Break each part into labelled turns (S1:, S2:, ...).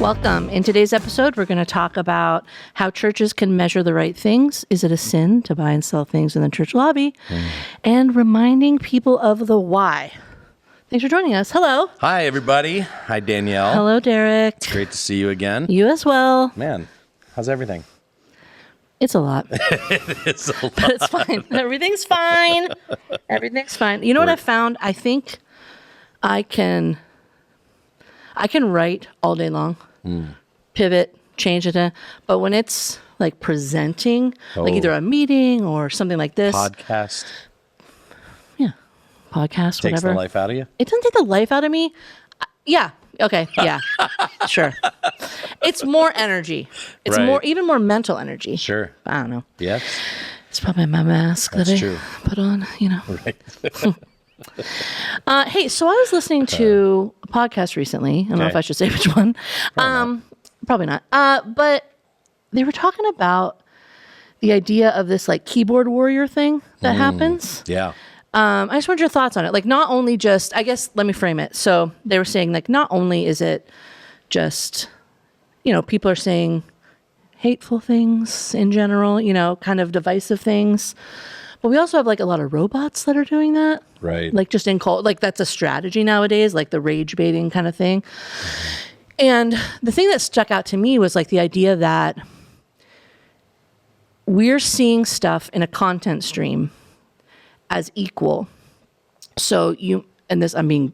S1: Welcome. In today's episode, we're going to talk about how churches can measure the right things. Is it a sin to buy and sell things in the church lobby? And reminding people of the why. Thanks for joining us. Hello.
S2: Hi, everybody. Hi, Danielle.
S1: Hello, Derek.
S2: It's great to see you again.
S1: You as well.
S2: Man, how's everything?
S1: It's a lot.
S2: It's a lot.
S1: But it's fine. Everything's fine. Everything's fine. You know what I found? I think I can write all day long, pivot, change it. But when it's like presenting, like either a meeting or something like this.
S2: Podcast.
S1: Yeah. Podcast,
S2: Takes
S1: whatever.
S2: the life out of you?
S1: It doesn't take the life out of me. Yeah. Okay. Yeah. Sure. It's more energy. It's
S2: Right.
S1: even more mental energy.
S2: Sure.
S1: I don't know.
S2: Yes.
S1: It's probably my mask
S2: That's
S1: that
S2: true.
S1: I put on, you know.
S2: Right.
S1: Hey, so I was listening to a podcast recently. I don't know if I should say which one. Probably not. But they were talking about the idea of this like keyboard warrior thing that happens.
S2: Yeah.
S1: I just want your thoughts on it. Like, not only just, I guess, let me frame it. So they were saying, like, not only is it just, you know, people are saying hateful things in general, you know, kind of divisive things, but we also have like a lot of robots that are doing that.
S2: Right.
S1: Like just in cult, like that's a strategy nowadays, like the rage baiting kind of thing. And the thing that stuck out to me was like the idea that we're seeing stuff in a content stream as equal. So and this, I'm being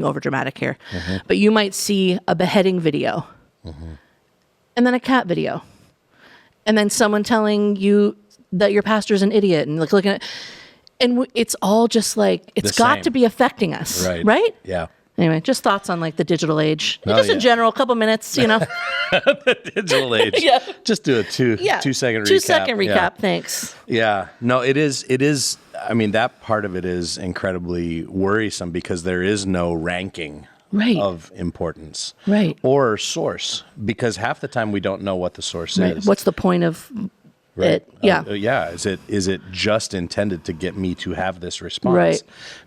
S1: over dramatic here, but you might see a beheading video and then a cat video and then someone telling you that your pastor's an idiot and like looking at, and it's all just like, it's got to be affecting us. Right?
S2: Yeah.
S1: Anyway, just thoughts on like the digital age. In general, a couple minutes, you know.
S2: Digital age.
S1: Yeah.
S2: Just do a 2 second recap.
S1: 2 second recap.
S2: Yeah.
S1: Thanks.
S2: Yeah. No, it is. I mean, that part of it is incredibly worrisome because there is no ranking of importance.
S1: Right.
S2: Or source, because half the time we don't know what the source is.
S1: What's the point of it? Yeah.
S2: Yeah. Is it just intended to get me to have this response?
S1: Right.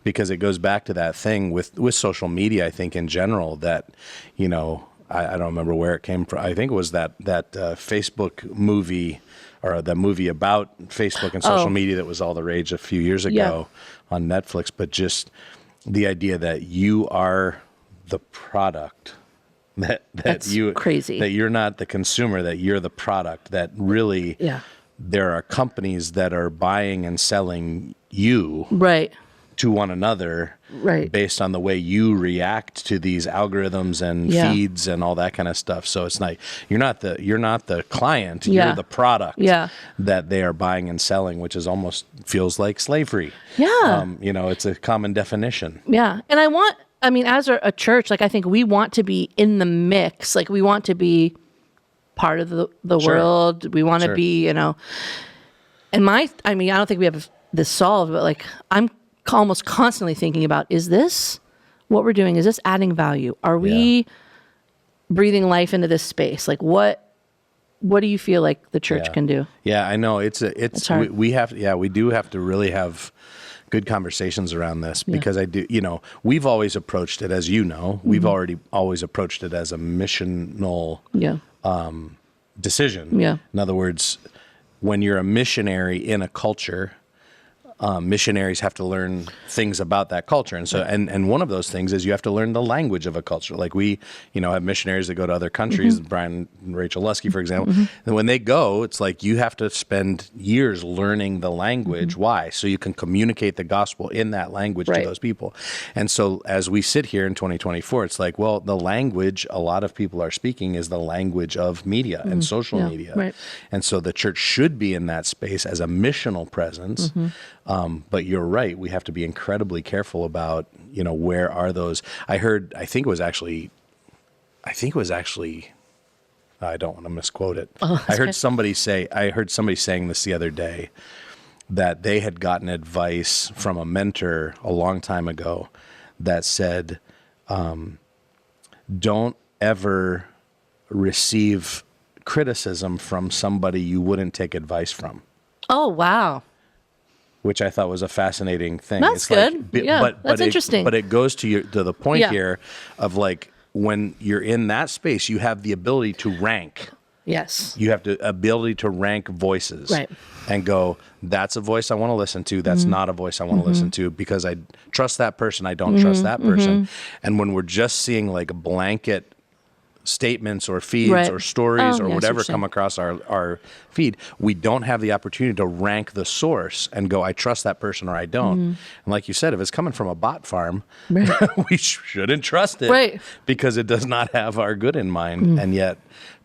S2: Because it goes back to that thing with social media, I think in general that, you know, I don't remember where it came from. I think it was that Facebook movie or the movie about Facebook and social media that was all the rage a few years ago on Netflix. But just the idea that you are the product,
S1: That's
S2: you
S1: crazy.
S2: that you're not the consumer, that you're the product, that really there are companies that are buying and selling you to one another based on the way you react to these algorithms and feeds and all that kind of stuff. So it's like you're not the client, you're the product that they are buying and selling, which is almost feels like slavery.
S1: Yeah.
S2: You know, it's a common definition.
S1: Yeah. And I mean, as a church, like I think we want to be in the mix. Like we want to be part of the world. We want to be, you know, and I don't think we have this solved, but like I'm almost constantly thinking about, is this what we're doing? Is this adding value? Are we breathing life into this space? Like what do you feel like the church can do?
S2: Yeah, I know it's
S1: hard.
S2: we do have to really have good conversations around this because I do, you know, we've always approached it, as you know, we've always approached it as a missional decision. Yeah. In other words, when you're a missionary in a culture, missionaries have to learn things about that culture. And so, and one of those things is you have to learn the language of a culture. Like we, you know, have missionaries that go to other countries, Brian and Rachel Lusky, for example. And when they go, it's like you have to spend years learning the language. Why? So you can communicate the gospel in that language to those people. And so as we sit here in 2024, it's like, well, the language a lot of people are speaking is the language of media and social media. Right. And so the church should be in that space as a missional presence. But you're right. We have to be incredibly careful about, you know, where are those? I think it was actually, I don't want to misquote it. I heard somebody saying this the other day, that they had gotten advice from a mentor a long time ago that said, don't ever receive criticism from somebody you wouldn't take advice from.
S1: Oh, wow.
S2: Which I thought was a fascinating thing.
S1: That's good. That's interesting.
S2: But it goes to the point here of like, when you're in that space, you have the ability to rank.
S1: Yes.
S2: You have the ability to rank voices.
S1: Right.
S2: And go, that's a voice I want to listen to. That's not a voice I want to listen to, because I trust that person. I don't trust that person. And when we're just seeing like blanket statements or feeds or stories or whatever come across our feed, we don't have the opportunity to rank the source and go, I trust that person or I don't. And like you said, if it's coming from a bot farm, we shouldn't trust it because it does not have our good in mind. And yet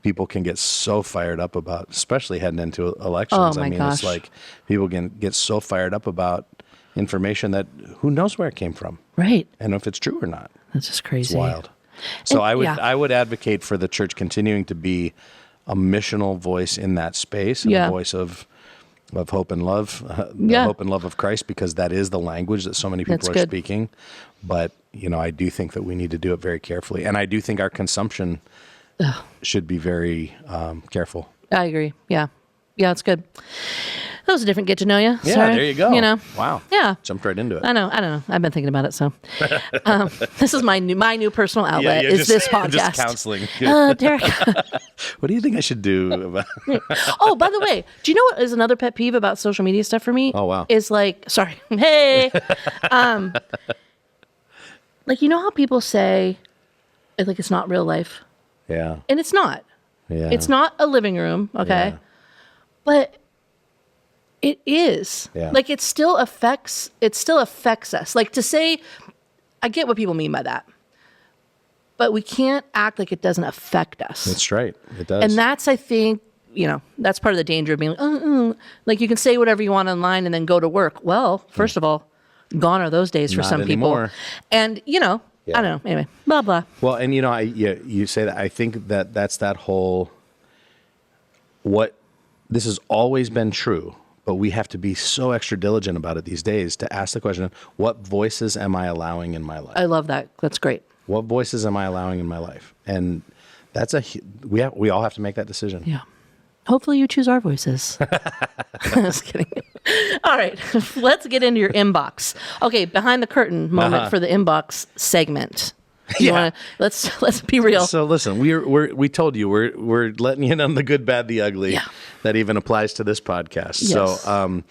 S2: people can get so fired up about, especially heading into elections. It's like people can get so fired up about information that who knows where it came from.
S1: Right.
S2: And if it's true or not.
S1: That's just crazy.
S2: It's wild. So I would advocate for the church continuing to be a missional voice in that space, and a voice of hope and love, the hope and love of Christ, because that is the language that so many people are speaking. But, I do think that we need to do it very carefully. And I do think our consumption should be very careful.
S1: I agree. Yeah. Yeah, it's good. That was a different get to know you.
S2: Yeah,
S1: Sorry.
S2: there you go. Wow.
S1: Yeah.
S2: Jumped right into it.
S1: I know. I've been thinking about it. So this is my new personal outlet is this podcast.
S2: Just counseling.
S1: Derek.
S2: What do you think I should do?
S1: Oh, by the way, do you know what is another pet peeve about social media stuff for me?
S2: Oh, wow.
S1: Is like, sorry. Hey. Like, you know how people say, like, it's not real life?
S2: Yeah.
S1: And it's not.
S2: Yeah.
S1: It's not a living room, okay?
S2: Yeah.
S1: But it is.
S2: Yeah.
S1: Like, it still affects us. Like, to say, I get what people mean by that. But we can't act like it doesn't affect us.
S2: That's right. It does.
S1: And that's, I think, that's part of the danger of being like, like, you can say whatever you want online and then go to work. Well, first of all, gone are those days for
S2: Not
S1: some
S2: anymore.
S1: people. And, I don't know. Anyway, blah, blah.
S2: Well, and you say that. I think that's that whole, this has always been true, but we have to be so extra diligent about it these days to ask the question, what voices am I allowing in my life?
S1: I love that. That's great.
S2: What voices am I allowing in my life? And that's we all have to make that decision.
S1: Yeah. Hopefully you choose our voices. Just kidding. All right, let's get into your inbox. Okay, behind the curtain moment for the inbox segment. Let's be real.
S2: So listen, we told you we're letting you in on the good, bad, the ugly.
S1: Yeah.
S2: That even applies to this podcast.
S1: Yes.
S2: So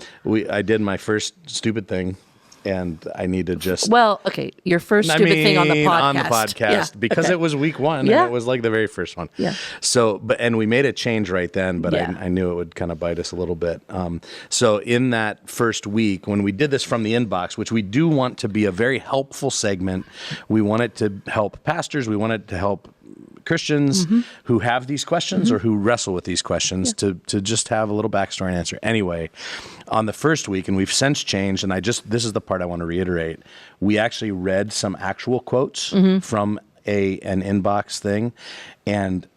S2: I did my first stupid thing. And I need to just...
S1: Well, okay, your first stupid thing on the podcast.
S2: On the podcast, because it was week one, and it was like the very first one.
S1: Yeah.
S2: So, and we made a change right then, but I knew it would kind of bite us a little bit. So in that first week, when we did this from the inbox, which we do want to be a very helpful segment, we want it to help pastors, we want it to help Christians who have these questions or who wrestle with these questions to just have a little backstory and answer. Anyway, on the first week, and we've since changed, and this is the part I want to reiterate, we actually read some actual quotes from an inbox thing, and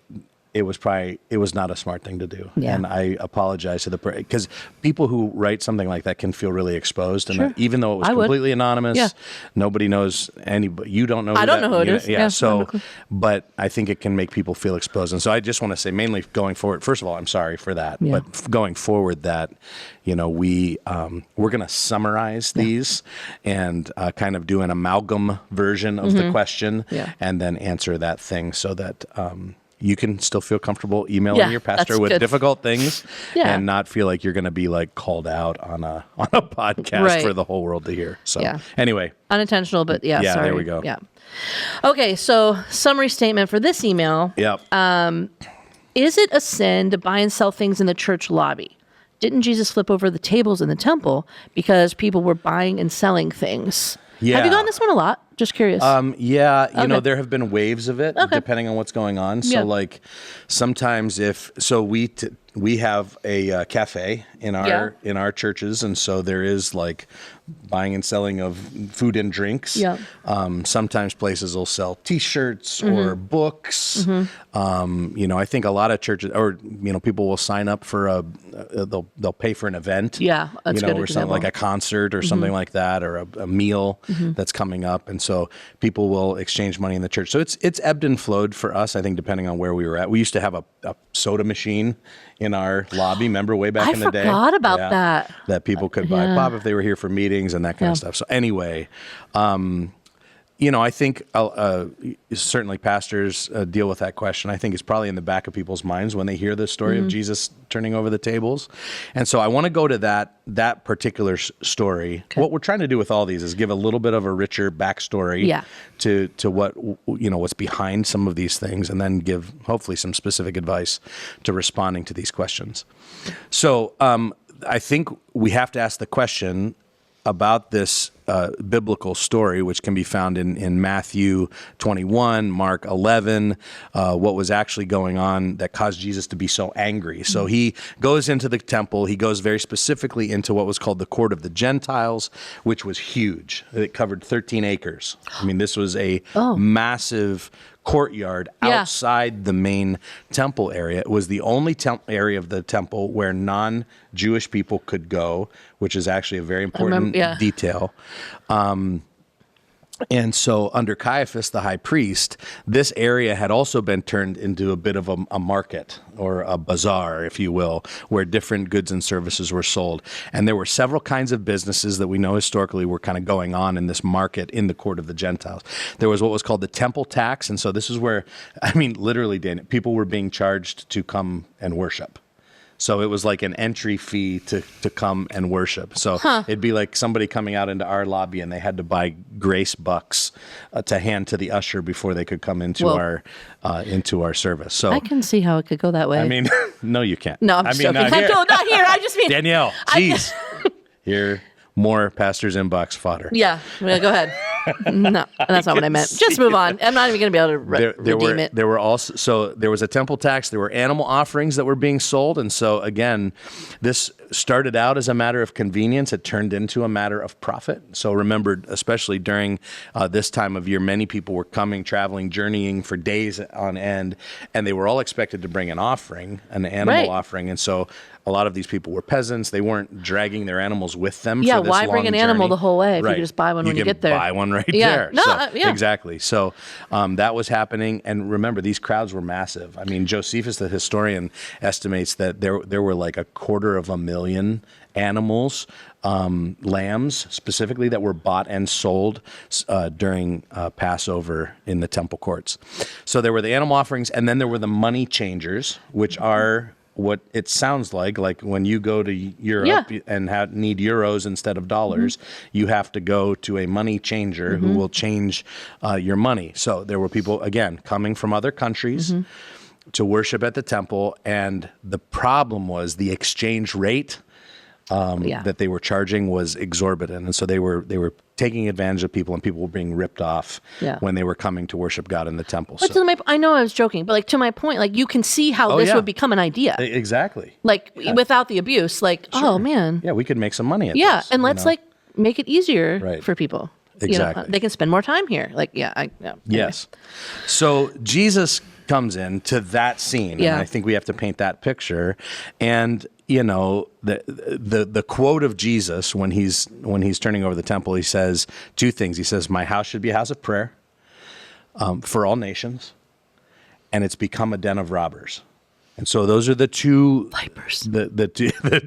S2: it was not a smart thing to do.
S1: Yeah.
S2: And I apologize to because people who write something like that can feel really exposed. And even though it was completely anonymous, nobody knows anybody. You don't know.
S1: I don't know who it is.
S2: Yeah. So, but I think it can make people feel exposed. And so I just want to say, mainly going forward, first of all, I'm sorry for that. Yeah. But going forward, that, we're going to summarize these and kind of do an amalgam version of the question and then answer that thing so that, you can still feel comfortable emailing your pastor with difficult things and not feel like you're going to be like called out on a podcast for the whole world to hear. So anyway.
S1: Unintentional, but sorry.
S2: There we go.
S1: Yeah. Okay. So summary statement for this email.
S2: Yep.
S1: Is it a sin to buy and sell things in the church lobby? Didn't Jesus flip over the tables in the temple because people were buying and selling things? Yeah. Have you gotten this one a lot? Just curious.
S2: There have been waves of it depending on what's going on. So like sometimes we have a cafe in our churches, and so there is like buying and selling of food and drinks. Yeah. Sometimes places will sell T-shirts or books. I think a lot of churches people will sign up for they'll pay for an event.
S1: Yeah, that's good.
S2: Or something like a concert or something like that, or a meal that's coming up, and so people will exchange money in the church. So it's ebbed and flowed for us, I think, depending on where we were at. We used to have a soda machine in our lobby. Remember way back in the day?
S1: I forgot about that.
S2: That people could buy pop if they were here for meetings and that kind of stuff. So anyway, I think certainly pastors deal with that question. I think it's probably in the back of people's minds when they hear the story of Jesus turning over the tables. And so I want to go to that particular story. Okay. What we're trying to do with all these is give a little bit of a richer backstory to what, what's behind some of these things, and then give hopefully some specific advice to responding to these questions. So I think we have to ask the question about this biblical story, which can be found in Matthew 21, Mark 11, what was actually going on that caused Jesus to be so angry. So he goes into the temple. He goes very specifically into what was called the court of the Gentiles, which was huge. It covered 13 acres. I mean, this was a massive courtyard outside the main temple area. It was the only area of the temple where non-Jewish people could go, which is actually a very important detail. And so under Caiaphas, the high priest, this area had also been turned into a bit of a market, or a bazaar, if you will, where different goods and services were sold. And there were several kinds of businesses that we know historically were kind of going on in this market in the court of the Gentiles. There was what was called the temple tax. And so this is where, literally, Dan, people were being charged to come and worship. So it was like an entry fee to come and worship. So it'd be like somebody coming out into our lobby and they had to buy grace bucks to hand to the usher before they could come into our service. So
S1: I can see how it could go that way.
S2: No, you can't.
S1: No, I'm joking. Not here. I just mean
S2: Danielle. Jeez, here. More pastor's inbox fodder.
S1: Yeah, go ahead. No, that's not what I meant. Just move on. I'm not even going to be able to redeem it.
S2: There were also, so there was a temple tax. There were animal offerings that were being sold. And so again, this started out as a matter of convenience. It turned into a matter of profit. So remember, especially during this time of year, many people were coming, traveling, journeying for days on end, and they were all expected to bring an offering, an animal offering. And so a lot of these people were peasants. They weren't dragging their animals with them for this long
S1: why bring an animal the whole way if
S2: you
S1: you just buy one when you get there?
S2: You can buy one right there. Exactly. So that was happening. And remember, these crowds were massive. Josephus, the historian, estimates that there were like 250,000 animals, lambs specifically, that were bought and sold during Passover in the temple courts. So there were the animal offerings, and then there were the money changers, which are what it sounds like when you go to Europe and need euros instead of dollars, you have to go to a money changer who will change your money. So there were people, again, coming from other countries to worship at the temple, and the problem was the exchange rate that they were charging was exorbitant, and so they were taking advantage of people, and people were being ripped off when they were coming to worship God in the temple.
S1: But I know I was joking, but to my point, you can see how this would become an idea.
S2: Exactly.
S1: Without the abuse, oh man.
S2: Yeah, we could make some money at this.
S1: And let's make it easier for people.
S2: Exactly.
S1: They can spend more time here.
S2: Yes. So Jesus comes in to that scene, and I think we have to paint that picture. And the quote of Jesus when he's turning over the temple, he says two things. He says, "My house should be a house of prayer for all nations, and it's become a den of robbers." And so those are the two
S1: vipers.
S2: The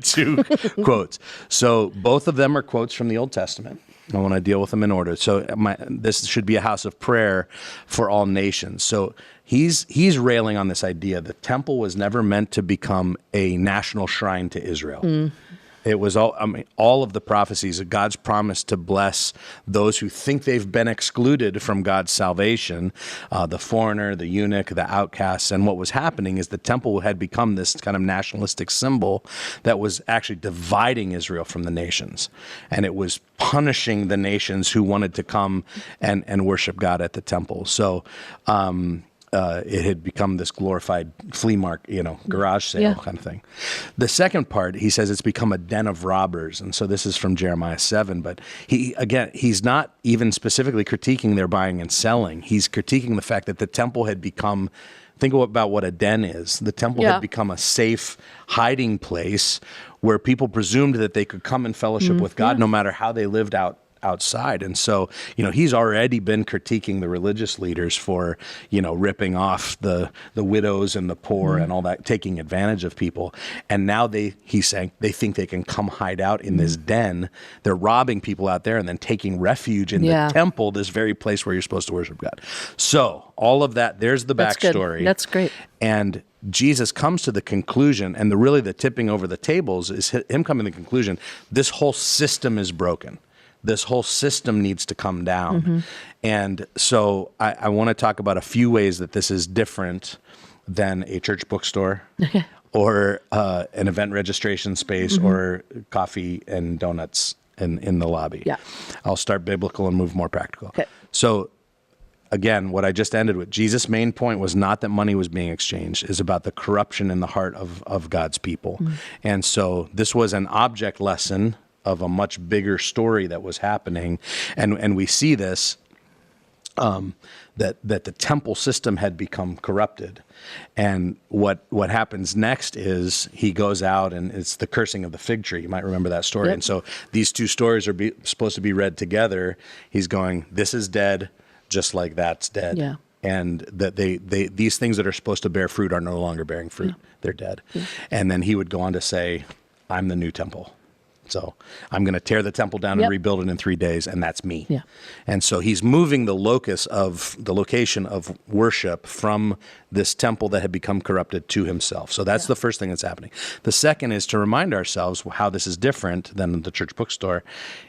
S2: two quotes. So both of them are quotes from the Old Testament. I want to deal with them in order. So this should be a house of prayer for all nations. So he's railing on this idea the temple was never meant to become a national shrine to Israel. It was all of the prophecies of God's promise to bless those who think they've been excluded from God's salvation, the foreigner, the eunuch, the outcasts. And what was happening is the temple had become this kind of nationalistic symbol that was actually dividing Israel from the nations. And it was punishing the nations who wanted to come and worship God at the temple. So it had become this glorified flea market, garage sale kind of thing. The second part, he says it's become a den of robbers. And so this is from Jeremiah 7. But he's not even specifically critiquing their buying and selling. He's critiquing the fact that the temple had become, think about what a den is. The temple had become a safe hiding place where people presumed that they could come in fellowship with God no matter how they lived outside. And so, he's already been critiquing the religious leaders for, ripping off the widows and the poor and all that, taking advantage of people. And now he's saying they think they can come hide out in this den. They're robbing people out there and then taking refuge in the temple, this very place where you're supposed to worship God. So all of that, there's the backstory.
S1: That's great.
S2: And Jesus comes to the conclusion, and really the tipping over the tables is him coming to the conclusion, this whole system is broken. This whole system needs to come down. And so I want to talk about a few ways that this is different than a church bookstore or an event registration space or coffee and donuts in the lobby.
S1: Yeah.
S2: I'll start biblical and move more practical.
S1: Okay.
S2: So again, what I just ended with, Jesus' main point was not that money was being exchanged, is about the corruption in the heart of God's people. And so this was an object lesson of a much bigger story that was happening. And we see this, that the temple system had become corrupted. And what happens next is he goes out, and it's the cursing of the fig tree. You might remember that story.
S1: Yep.
S2: And so these two stories are supposed to be read together. He's going, this is dead, just like that's dead.
S1: Yeah.
S2: And that these things that are supposed to bear fruit are no longer bearing fruit. They're dead. And then he would go on to say, I'm the new temple. So I'm going to tear the temple down and rebuild it in 3 days, and that's me.
S1: Yeah.
S2: And so he's moving the location of worship from this temple that had become corrupted to himself. So that's the first thing that's happening. The second is to remind ourselves how this is different than the church bookstore,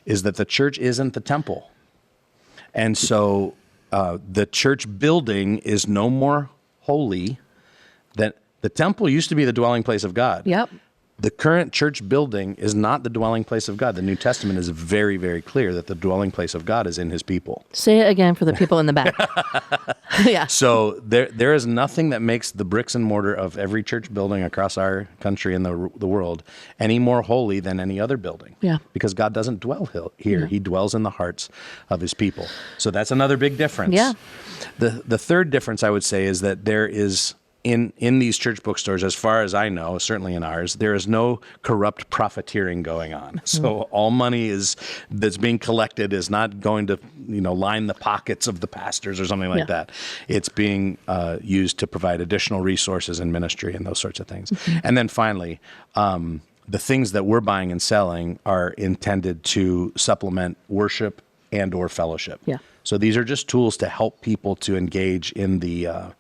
S2: is that the church isn't the temple. And so the church building is no more holy. That the temple used to be the dwelling place of God.
S1: Yep.
S2: The current church building is not the dwelling place of God. The New Testament is very, very clear that the dwelling place of God is in his people.
S1: Say it again for the people in the back. Yeah.
S2: So there is nothing that makes the bricks and mortar of every church building across our country and the world any more holy than any other building.
S1: Yeah.
S2: Because God doesn't dwell here. He dwells in the hearts of his people. So that's another big difference.
S1: Yeah.
S2: The third difference, I would say, is that there is, in these church bookstores, as far as I know, certainly in ours, there is no corrupt profiteering going on. So all money that's being collected is not going to, line the pockets of the pastors or something like that. It's being used to provide additional resources in ministry and those sorts of things. And then finally, the things that we're buying and selling are intended to supplement worship and or fellowship. Yeah. So these are just tools to help people to engage in the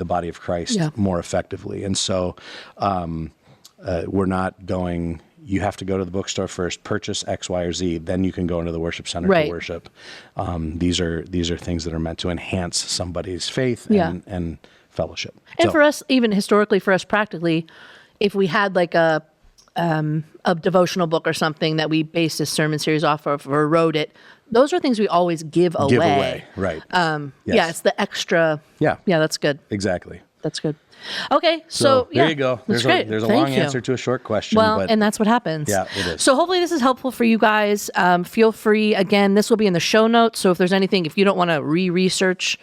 S2: body of Christ more effectively. And so we're not going, you have to go to the bookstore first, purchase X, Y, or Z, then you can go into the worship center to worship. These are things that are meant to enhance somebody's faith and fellowship.
S1: And for us, even historically, for us practically, if we had like a devotional book or something that we based a sermon series off of or wrote it, those are things we always give away.
S2: Right.
S1: Yeah, it's the extra. Yeah, that's good.
S2: Exactly.
S1: That's good. Okay, so
S2: there you go. There's a long answer to a short question.
S1: Well, and that's what happens.
S2: Yeah, it is.
S1: So hopefully this is helpful for you guys. Feel free, again, this will be in the show notes. So if there's anything, if you don't want to re-research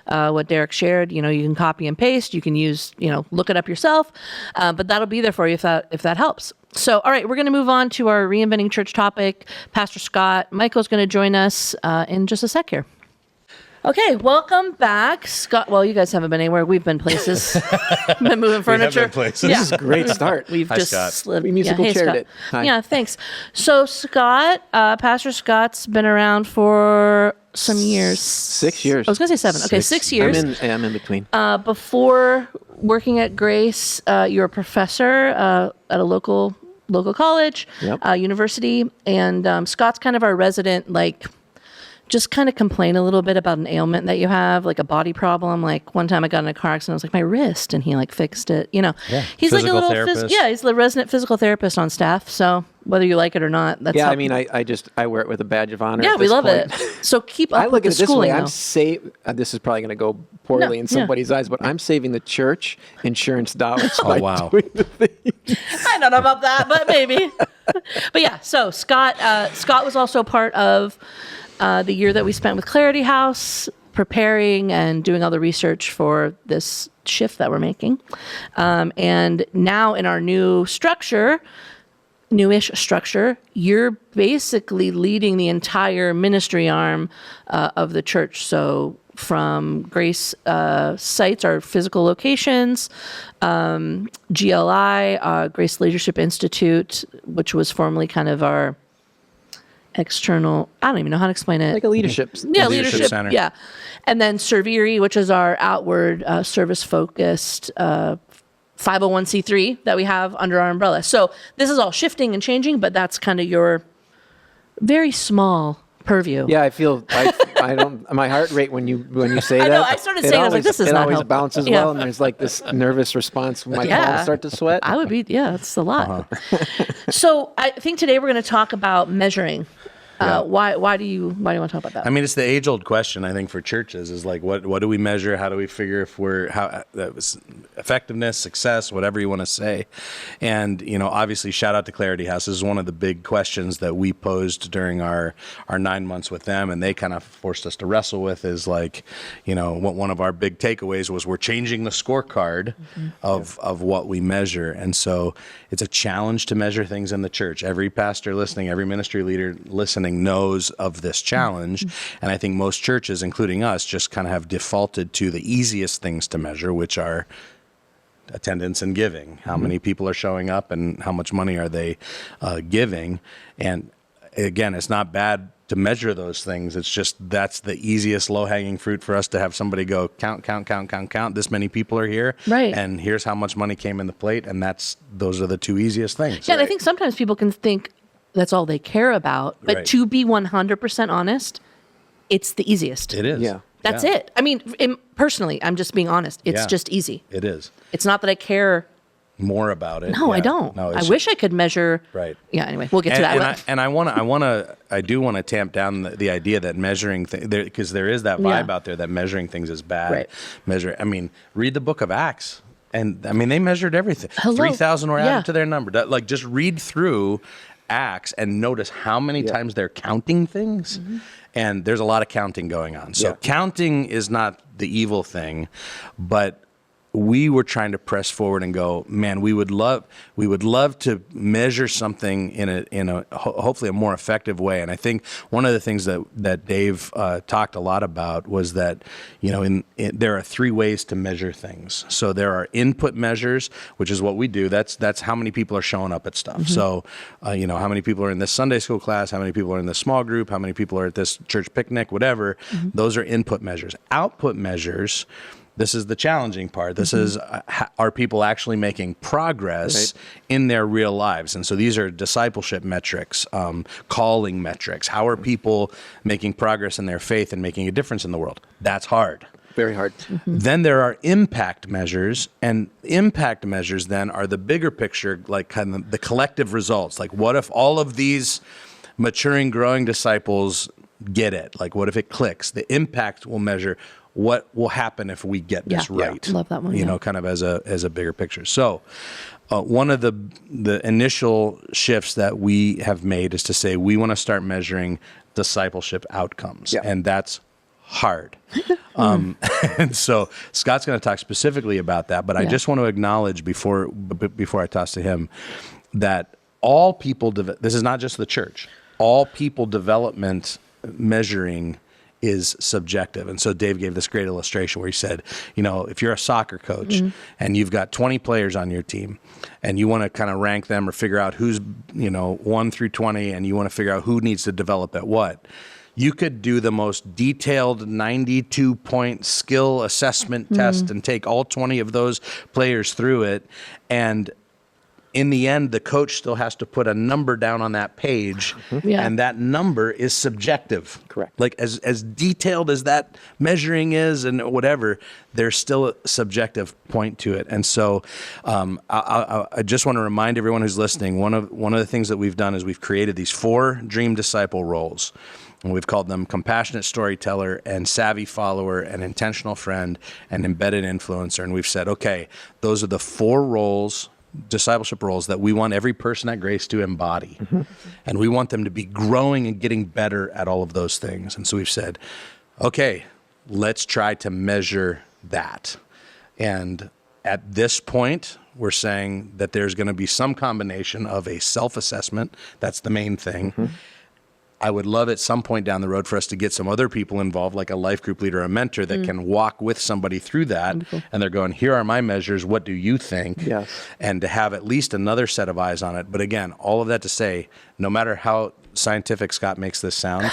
S1: what Derek shared, you can copy and paste. You can use, look it up yourself. But that'll be there for you if that helps. So, all right, we're going to move on to our Reinventing Church topic. Pastor Scott Michael's going to join us in just a sec here. Okay, welcome back, Scott. Well, you guys haven't been anywhere. We've been places. Been moving furniture.
S2: We have been places.
S1: Yeah.
S3: This is a great start.
S1: We've
S2: Hi,
S1: just
S2: Scott.
S1: slid.
S3: We musical chaired
S1: Scott.
S3: it. Hi.
S1: Yeah, thanks. So, Scott, Pastor Scott's been around for some years.
S3: 6 years.
S1: I was going to say 7. Okay, 6 years.
S3: I'm in between.
S1: Before working at Grace, you're a professor at a local college, university, and Scott's kind of our resident, just kind of complain a little bit about an ailment that you have, like a body problem. Like one time I got in a car accident, I was like, my wrist, and he fixed it. He's like a little
S2: therapist.
S1: he's the resident physical therapist on staff. So whether you like it or not, that's
S3: I mean, I wear it with a badge of honor.
S1: Yeah,
S3: at
S1: we
S3: this
S1: love
S3: point.
S1: it. So keep up
S3: I
S1: with
S3: look
S1: the
S3: at it this
S1: schooling.
S3: way.
S1: Though.
S3: This is probably going to go poorly in somebody's eyes, but I'm saving the church insurance dollars.
S2: Oh, wow.
S3: Doing the thing.
S1: I don't know about that, but maybe. But yeah, so Scott was also part of the year that we spent with Clarity House, preparing and doing all the research for this shift that we're making. And now in our new structure, newish structure, you're basically leading the entire ministry arm of the church. So from Grace sites, our physical locations, GLI, Grace Leadership Institute, which was formerly kind of our external, I don't even know how to explain it.
S3: Like a leadership.
S1: Yeah,
S2: Leadership
S1: leadership.
S2: center.
S1: Yeah. And then Serviri, which is our outward service-focused 501c3 that we have under our umbrella. So this is all shifting and changing, but that's kind of your very small purview.
S3: Yeah, I feel I don't my heart rate when you say that.
S1: I know, I started saying, I was like, this is
S3: it
S1: not
S3: always
S1: helpful.
S3: bounces
S1: Yeah.
S3: well, and there's like this nervous response when my palms start to sweat.
S1: I would be, it's a lot. So I think today we're going to talk about measuring. Why do you want to talk about that?
S2: I mean, it's the age-old question, I think, for churches is like, what do we measure? How do we figure if that was effectiveness, success, whatever you want to say? And, obviously, shout out to Clarity House. This is one of the big questions that we posed during our 9 months with them, and they kind of forced us to wrestle with is like, what one of our big takeaways was we're changing the scorecard of what we measure. And so it's a challenge to measure things in the church. Every pastor listening, every ministry leader listening knows of this challenge. And I think most churches, including us, just kind of have defaulted to the easiest things to measure, which are attendance and giving. How many people are showing up and how much money are they giving? And again, it's not bad to measure those things. It's just that's the easiest low-hanging fruit for us to have somebody go count. This many people are here,
S1: right?
S2: And here's how much money came in the plate, and those are the two easiest things.
S1: Yeah, and I think sometimes people can think that's all they care about, but to be 100% honest, it's the easiest.
S2: It is.
S3: Yeah.
S1: That's it. I mean, personally, I'm just being honest. It's just easy.
S2: It is.
S1: It's not that I care
S2: more about it.
S1: No, I don't.
S2: No,
S1: I wish I could measure.
S2: Right.
S1: Yeah. Anyway, we'll get to that.
S2: I do want to tamp down the idea that measuring because there is that vibe out there that measuring things is bad.
S1: Right.
S2: I mean, read the book of Acts, and I mean they measured everything. 3,000 were added to their number. Just read through Acts and notice how many times they're counting things. And there's a lot of counting going on. So counting is not the evil thing, but we were trying to press forward and go, man, we would love to measure something in a hopefully a more effective way. And I think one of the things that Dave talked a lot about was that, there are three ways to measure things. So there are input measures, which is what we do. That's how many people are showing up at stuff. So, how many people are in this Sunday school class, how many people are in this small group, how many people are at this church picnic, whatever. Those are input measures. Output measures, this is the challenging part. This is, are people actually making progress in their real lives? And so these are discipleship metrics, calling metrics. How are people making progress in their faith and making a difference in the world? That's hard.
S3: Very hard.
S2: Then there are impact measures, and impact measures then are the bigger picture, like kind of the collective results. Like what if all of these maturing, growing disciples get it? Like what if it clicks? The impact will measure what will happen if we get this right.
S1: Love that one.
S2: Kind of as a bigger picture. So one of the initial shifts that we have made is to say we want to start measuring discipleship outcomes, and that's hard. And so Scott's going to talk specifically about that, but I just want to acknowledge before I toss to him that all people, this is not just the church, all people development measuring is subjective. And so Dave gave this great illustration where he said, if you're a soccer coach and you've got 20 players on your team and you want to kind of rank them or figure out who's, 1 through 20, and you want to figure out who needs to develop at what, you could do the most detailed 92-point skill assessment test and take all 20 of those players through it. And in the end, the coach still has to put a number down on that page, and that number is subjective.
S3: Correct.
S2: Like as detailed as that measuring is and whatever, there's still a subjective point to it. And so I just want to remind everyone who's listening, one of the things that we've done is we've created these 4 dream disciple roles. And we've called them compassionate storyteller and savvy follower and intentional friend and embedded influencer. And we've said, okay, those are the 4 roles, discipleship roles, that we want every person at Grace to embody. And we want them to be growing and getting better at all of those things. And so we've said, okay, let's try to measure that. And at this point, we're saying that there's going to be some combination of a self-assessment. That's the main thing. Mm-hmm. I would love at some point down the road for us to get some other people involved, like a life group leader, a mentor that can walk with somebody through that. Wonderful. And they're going, here are my measures. What do you think?
S3: Yes.
S2: And to have at least another set of eyes on it. But again, all of that to say, no matter how scientific Scott makes this sound,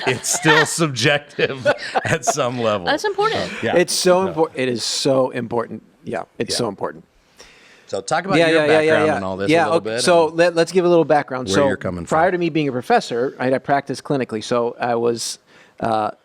S2: it's still subjective at some level.
S1: That's important.
S3: Yeah. It's so important. It is so important. Yeah, it's so important.
S2: So talk about your background and all this a little bit.
S3: So let's give a little background.
S2: Where you're coming from.
S3: Prior to me being a professor, I practiced clinically. So I was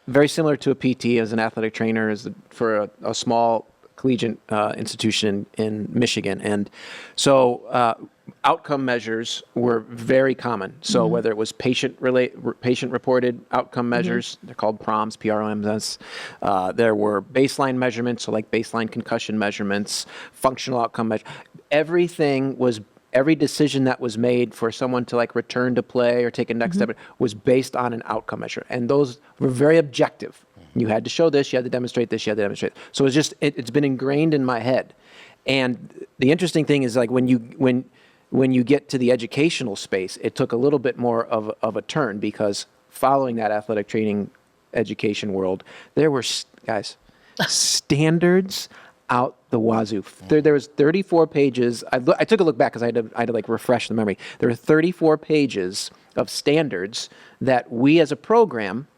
S3: very similar to a PT as an athletic trainer for a small collegiate institution in Michigan. And so outcome measures were very common. So whether it was patient-reported outcome measures, they're called PROMs, PROMs. There were baseline measurements, so like baseline concussion measurements, functional outcome measures. Every decision that was made for someone to like return to play or take a next step was based on an outcome measure. And those were very objective. You had to show this, you had to demonstrate this, you had to demonstrate. So it's just, it's been ingrained in my head. And the interesting thing is like when you get to the educational space, it took a little bit more of a turn because following that athletic training education world, there were, guys, standards out the wazoo. There was 34 pages. I took a look back because I had to like refresh the memory. There were 34 pages of standards that we as a program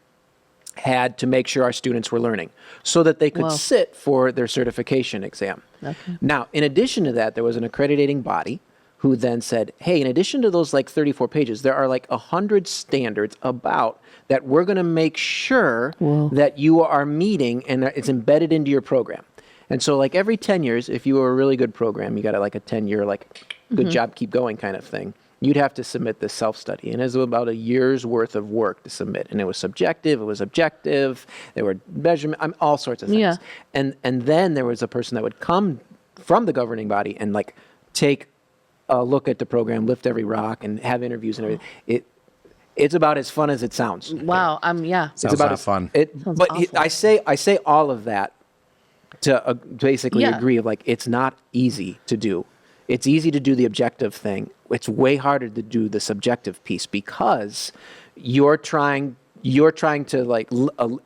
S3: had to make sure our students were learning so that they could sit for their certification exam. Okay. Now, in addition to that, there was an accrediting body who then said, hey, in addition to those like 34 pages, there are like 100 standards about that we're going to make sure that you are meeting and it's embedded into your program. And so like every 10 years, if you were a really good program, you got like a 10-year like good job, keep going kind of thing, you'd have to submit this self-study. And it was about a year's worth of work to submit. And it was subjective, it was objective, there were measurement, all sorts of things. Yeah. And then there was a person that would come from the governing body and like take a look at the program, lift every rock, and have interviews and everything. It's about as fun as it sounds.
S1: Wow.
S2: Sounds it's about fun.
S3: But I say all of that to basically agree of like it's not easy to do. It's easy to do the objective thing. It's way harder to do the subjective piece because you're trying to like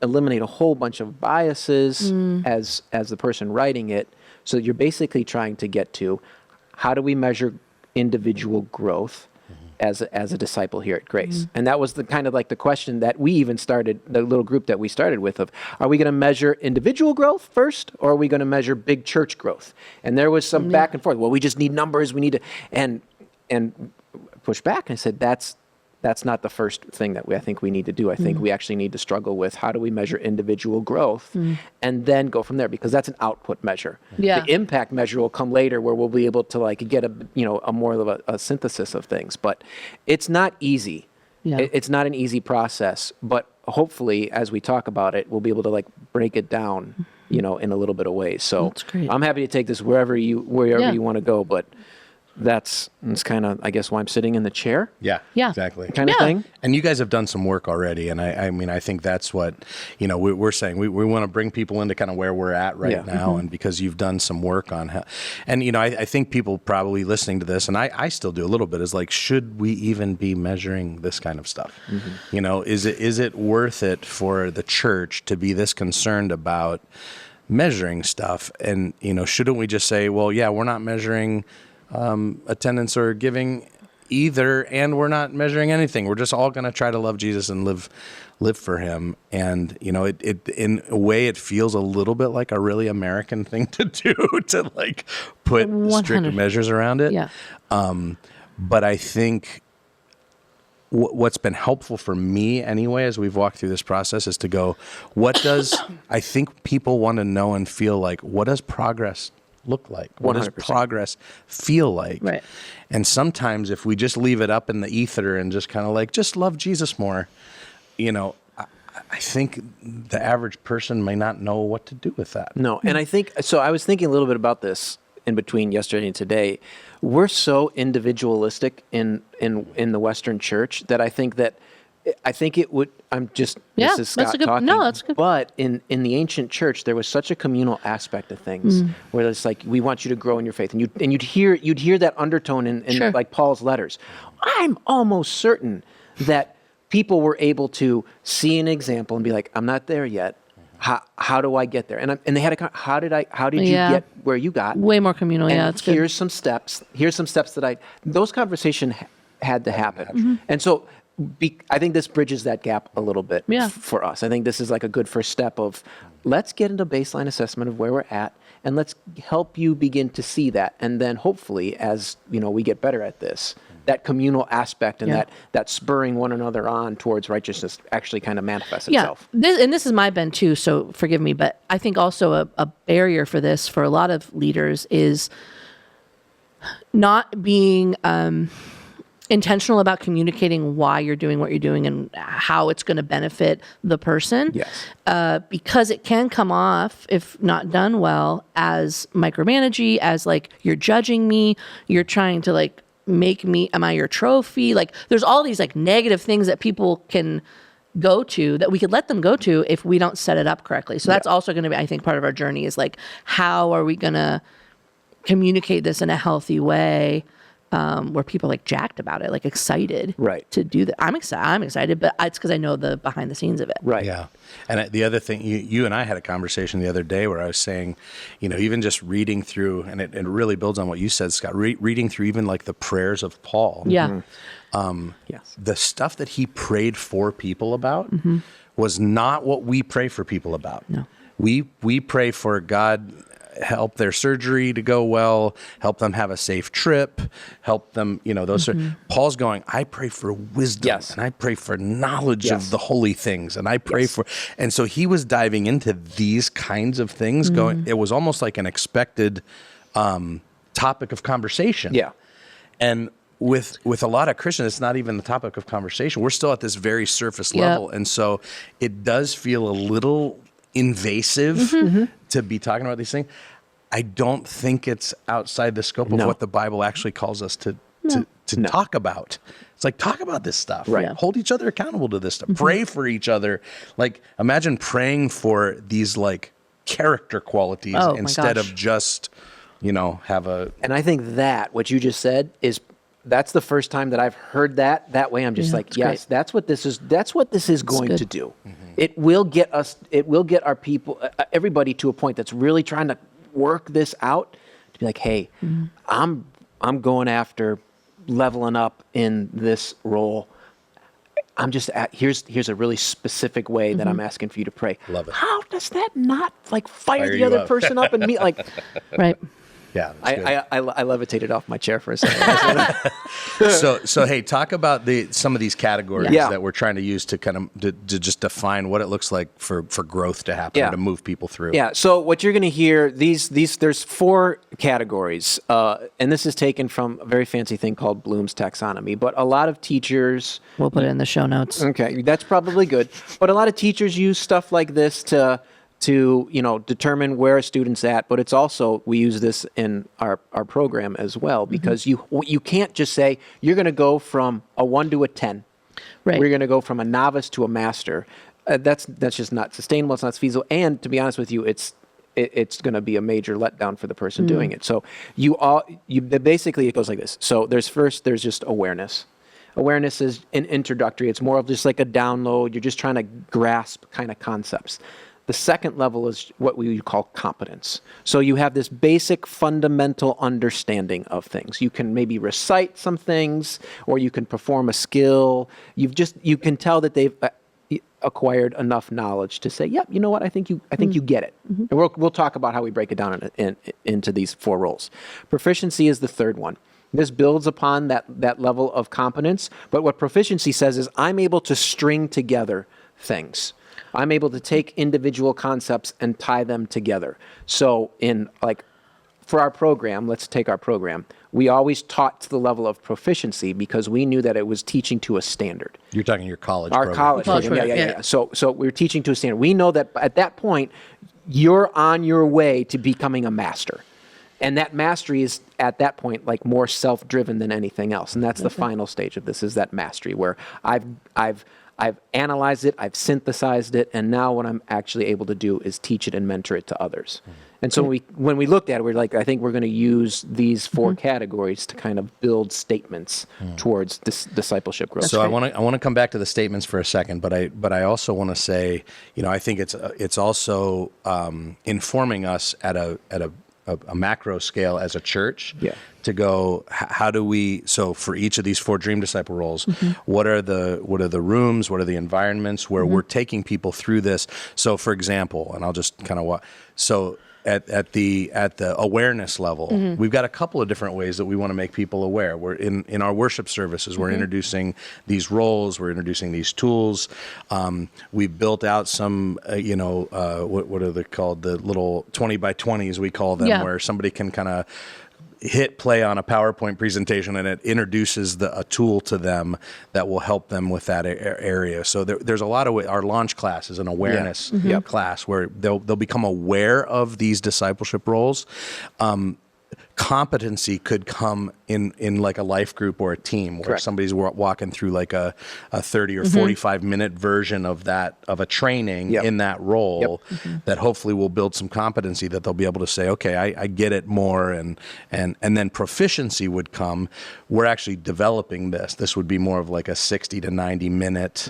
S3: eliminate a whole bunch of biases as the person writing it. So you're basically trying to get to how do we measure individual growth as a disciple here at Grace? And that was the kind of like the question that we even started, the little group that we started with of, are we going to measure individual growth first, or are we going to measure big church growth? And there was some back and forth. Well, we just need numbers. We need to, and push back. And I said, that's not the first thing that I think we need to do. I think we actually need to struggle with how do we measure individual growth and then go from there, because that's an output measure. Yeah. The impact measure will come later where we'll be able to like get a more of a synthesis of things, but it's not easy. Yeah. It's not an easy process, but hopefully as we talk about it, we'll be able to like break it down, in a little bit of ways. So I'm happy to take this wherever you want to go, but that's kind of, I guess, why I'm sitting in the chair.
S2: Yeah, exactly.
S3: Kind of thing.
S2: And you guys have done some work already. And I think that's what, we're saying. We want to bring people into kind of where we're at right now. And because you've done some work on how, and, I think people probably listening to this, and I still do a little bit, is like, should we even be measuring this kind of stuff? Is it worth it for the church to be this concerned about measuring stuff? And, shouldn't we just say, well, yeah, we're not measuring attendance or giving either, and we're not measuring anything. We're just all going to try to love Jesus and live for him. And it in a way it feels a little bit like a really American thing to do, to like put 100. Strict measures around it. Yeah. But I think what's been helpful for me anyway, as we've walked through this process, is to go, I think people want to know and feel like, what does progress look like? What 100%. Does progress feel like? Right. And sometimes if we just leave it up in the ether and just kind of like, just love Jesus more, I think the average person may not know what to do with that.
S3: No. And I think, so I was thinking a little bit about this in between yesterday and today. We're so individualistic in the Western church that I think that I think it would. This is Scott
S1: that's a good.
S3: talking.
S1: No, that's good.
S3: But in the ancient church, there was such a communal aspect of things, where it's like, we want you to grow in your faith, and you'd hear that undertone in
S1: Sure.
S3: like Paul's letters. I'm almost certain that people were able to see an example and be like, I'm not there yet. How do I get there? And they had how did you get where you got?
S1: Way more communal.
S3: And
S1: Yeah, that's good.
S3: here's some steps. Here's some steps those conversations had to happen. And so I think this bridges that gap a little bit for us. I think this is like a good first step of, let's get into baseline assessment of where we're at, and let's help you begin to see that. And then hopefully, as we get better at this, that communal aspect and that spurring one another on towards righteousness actually kind of manifests itself.
S1: This is my bend too, so forgive me, but I think also a barrier for this for a lot of leaders is not being intentional about communicating why you're doing what you're doing and how it's going to benefit the person.
S3: Yes.
S1: Because it can come off, if not done well, as micromanaging, as like, you're judging me, you're trying to like make me, am I your trophy? Like, there's all these like negative things that people can go to, that we could let them go to if we don't set it up correctly. So that's also going to be, I think, part of our journey is like, how are we going to communicate this in a healthy way, where people are like jacked about it, like excited to do that. I'm excited, but it's because I know the behind the scenes of it.
S3: Right.
S2: Yeah. And the other thing, you and I had a conversation the other day where I was saying, even just reading through, and it really builds on what you said, Scott, reading through even like the prayers of Paul.
S1: Yeah.
S3: Yes.
S2: The stuff that he prayed for people about was not what we pray for people about.
S1: No.
S2: We pray for God, help their surgery to go well, help them have a safe trip, help them, those Paul's going, I pray for wisdom, and I pray for knowledge of the holy things, and I pray for, and so he was diving into these kinds of things, going, it was almost like an expected topic of conversation.
S3: Yeah.
S2: And with a lot of Christians, it's not even the topic of conversation. We're still at this very surface level. And so it does feel a little invasive to be talking about these things. I don't think it's outside the scope of what the Bible actually calls us to talk about. It's like, talk about this stuff.
S3: Right.
S2: Hold each other accountable to this stuff. Pray for each other. Like, imagine praying for these like character qualities instead of just, have a...
S3: And I think that what you just said that's the first time that I've heard that way. I'm just like, yes, that's what this is. That's what this is going to do. It will get us. It will get our people, everybody, to a point that's really trying to work this out. To be like, hey, I'm going after leveling up in this role. I'm just here's a really specific way that I'm asking for you to pray.
S2: Love it.
S3: How does that not like fire the other person up and me like?
S1: Right.
S2: Yeah,
S3: I levitated off my chair for a second.
S2: So hey, talk about some of these categories that we're trying to use to kind of to just define what it looks like for growth to happen, to move people through.
S3: Yeah. So what you're going to hear, there's 4 categories, and this is taken from a very fancy thing called Bloom's taxonomy. But a lot of teachers,
S1: We'll put it in the show notes.
S3: okay, that's probably good. But a lot of teachers use stuff like this to determine where a student's at, but it's also, we use this in our program as well, because you can't just say, you're going to go from a 1 to a 10.
S1: Right.
S3: We're going to go from a novice to a master. That's just not sustainable. It's not feasible. And to be honest with you, it's going to be a major letdown for the person doing it. So basically it goes like this. So there's just awareness. Awareness is an introductory. It's more of just like a download. You're just trying to grasp kind of concepts. The second level is what we would call competence. So you have this basic fundamental understanding of things. You can maybe recite some things, or you can perform a skill. You can tell that they've acquired enough knowledge to say, yep, you know what, I think you get it. And we'll talk about how we break it down into these 4 roles. Proficiency is the third one. This builds upon that level of competence, but what proficiency says is, I'm able to string together things. I'm able to take individual concepts and tie them together. So for our program, let's take our program, we always taught to the level of proficiency because we knew that it was teaching to a standard.
S2: You're talking your college
S3: Our
S2: program.
S3: college program, yeah. So we're teaching to a standard. We know that at that point, you're on your way to becoming a master. And that mastery is, at that point, like more self-driven than anything else. And that's the final stage of this, is that mastery where I've I've analyzed it, I've synthesized it, and now what I'm actually able to do is teach it and mentor it to others. And so when we looked at it, we're like, I think we're going to use these 4 categories to kind of build statements towards this discipleship growth.
S2: So I want to come back to the statements for a second, but I also want to say, I think it's also informing us at a macro scale as a church to go, how do we, so for each of these 4 dream disciple roles, what are the rooms, what are the environments where we're taking people through this? So for example, and I'll just kind of so at the awareness level, we've got a couple of different ways that we want to make people aware. We're in our worship services, we're introducing these roles, we're introducing these tools. We've built out some, what are they called? The little 20 by 20s, we call them, where somebody can kind of hit play on a PowerPoint presentation and it introduces a tool to them that will help them with that area. So there's a lot of our launch class is an awareness class where they'll become aware of these discipleship roles. Competency could come in like a life group or a team where somebody's walking through like a 30 or 45 minute version of a training in that role that hopefully will build some competency that they'll be able to say, okay, I get it more. And then proficiency would come. We're actually developing this. This would be more of like a 60 to 90 minute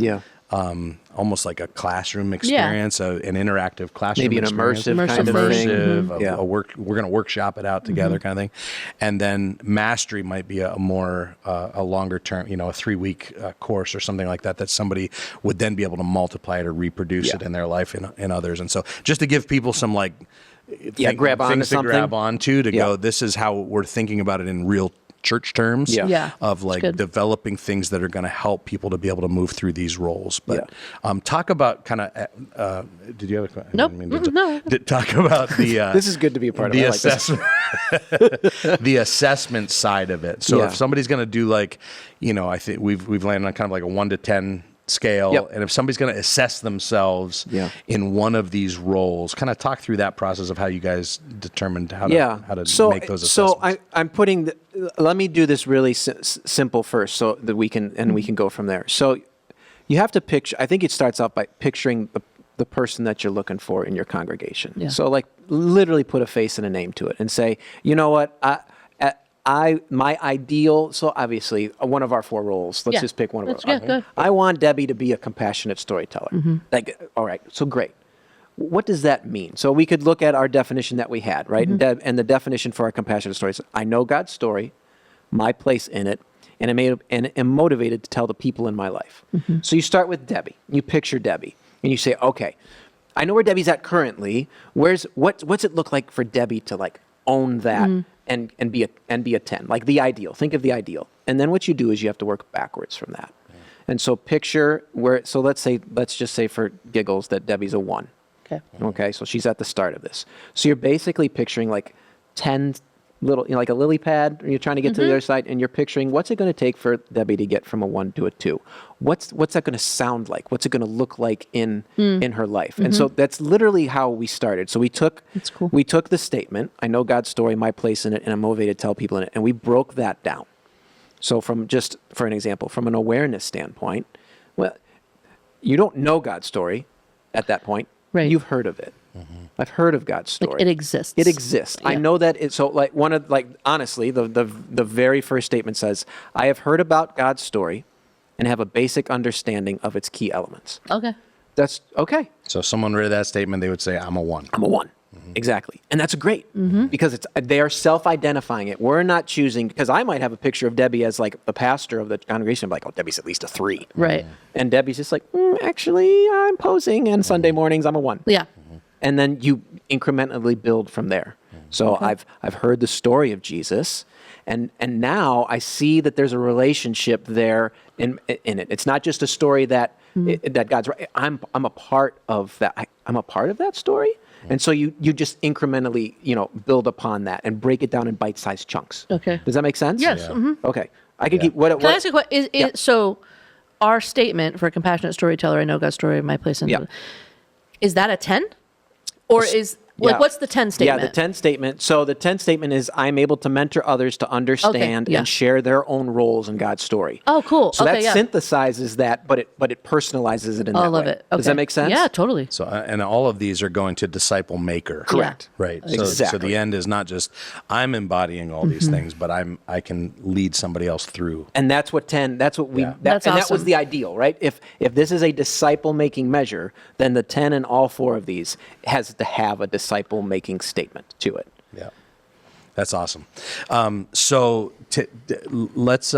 S2: almost like a classroom experience, an interactive classroom
S3: maybe an
S2: experience.
S3: immersive kind of thing.
S2: We're going to workshop it out together kind of thing. And then mastery might be a more a longer term, a 3-week course or something like that somebody would then be able to multiply it or reproduce it in their life and others. And so just to give people some like
S3: grab onto
S2: things to
S3: something.
S2: grab onto to go, this is how we're thinking about it in real church terms of like developing things that are going to help people to be able to move through these roles. But talk about kind of, did you have a question?
S1: Nope. No.
S2: Talk about the,
S3: this is good to be a part of
S2: the
S3: it.
S2: assessment, the assessment side of it. So if somebody's going to do like, I think we've landed on kind of like a 1 to 10 scale. And if somebody's going to assess themselves in one of these roles, kind of talk through that process of how you guys determined how to make those assessments.
S3: So I'm putting, let me do this really simple first so that we can go from there. So you have to picture, I think it starts out by picturing the person that you're looking for in your congregation. Yeah. So like literally put a face and a name to it and say, you know what, my ideal, so obviously one of our 4 roles, let's just pick one of our. I want Debbie to be a compassionate storyteller. Like, all right, so great. What does that mean? So we could look at our definition that we had, right? And the definition for our compassionate stories. I know God's story, my place in it, and am motivated to tell the people in my life. So you start with Debbie. You picture Debbie, and you say, okay, I know where Debbie's at currently. What's it look like for Debbie to like own that and be a 10, like the ideal. Think of the ideal. And then what you do is you have to work backwards from that. And so picture let's just say for giggles that Debbie's a 1. Okay, so she's at the start of this. So you're basically picturing like 10 little, like a lily pad, and you're trying to get to the other side, and you're picturing what's it going to take for Debbie to get from a 1 to a 2? What's that going to sound like? What's it going to look like in her life? And so that's literally how we started. So we took the statement, I know God's story, my place in it, and I'm motivated to tell people in it, and we broke that down. So from just for an example, from an awareness standpoint, well, you don't know God's story at that point.
S1: Right.
S3: You've heard of it. I've heard of God's story.
S1: Like it exists.
S3: It exists. Yeah. I know that it's so like honestly, the very first statement says, I have heard about God's story and have a basic understanding of its key elements.
S1: Okay.
S3: That's okay.
S2: So if someone read that statement, they would say, I'm a 1.
S3: I'm a 1. Exactly. And that's great because they are self-identifying it. We're not choosing, because I might have a picture of Debbie as like the pastor of the congregation. I'm like, oh, Debbie's at least a 3.
S1: Right.
S3: And Debbie's just like, actually, I'm posing, and Sunday mornings I'm a 1.
S1: Yeah.
S3: And then you incrementally build from there. So I've heard the story of Jesus, and now I see that there's a relationship there in it. It's not just a story that that God's right. I'm a part of that. I'm a part of that story. And so you just incrementally, build upon that and break it down in bite-sized chunks.
S1: Okay.
S3: Does that make sense?
S1: Yes. Yeah.
S3: Okay. I could keep what
S1: Can I ask you a question? So our statement for a compassionate storyteller, I know God's story, my place in it, is that a 10? Or is Like, what's the 10 statement?
S3: Yeah, the 10 statement. So the 10 statement is I'm able to mentor others to understand and share their own roles in God's story.
S1: Oh, cool.
S3: So that synthesizes that, but it personalizes it in that way.
S1: I love it. Okay.
S3: Does that make sense?
S1: Yeah, totally.
S2: So, and all of these are going to disciple maker.
S3: Correct.
S2: Right.
S3: Exactly.
S2: So the end is not just I'm embodying all these things, but I can lead somebody else through.
S3: And that's what 10, that's what we,
S1: That's
S3: and that
S1: awesome.
S3: was the ideal, right? If this is a disciple making measure, then the 10 in all 4 of these has to have a disciple making statement to it.
S2: Yeah. That's awesome. So let's,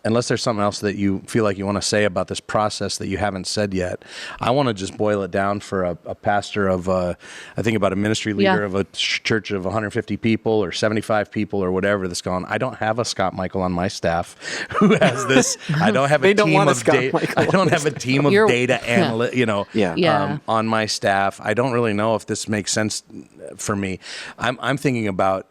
S2: unless there's something else that you feel like you want to say about this process that you haven't said yet, I want to just boil it down for a pastor of, I think about a ministry leader of a church of 150 people or 75 people or whatever that's gone, I don't have a Scott Michel on my staff who has this. I don't have a team of data. I don't have a team of data on my staff. I don't really know if this makes sense for me. I'm thinking about,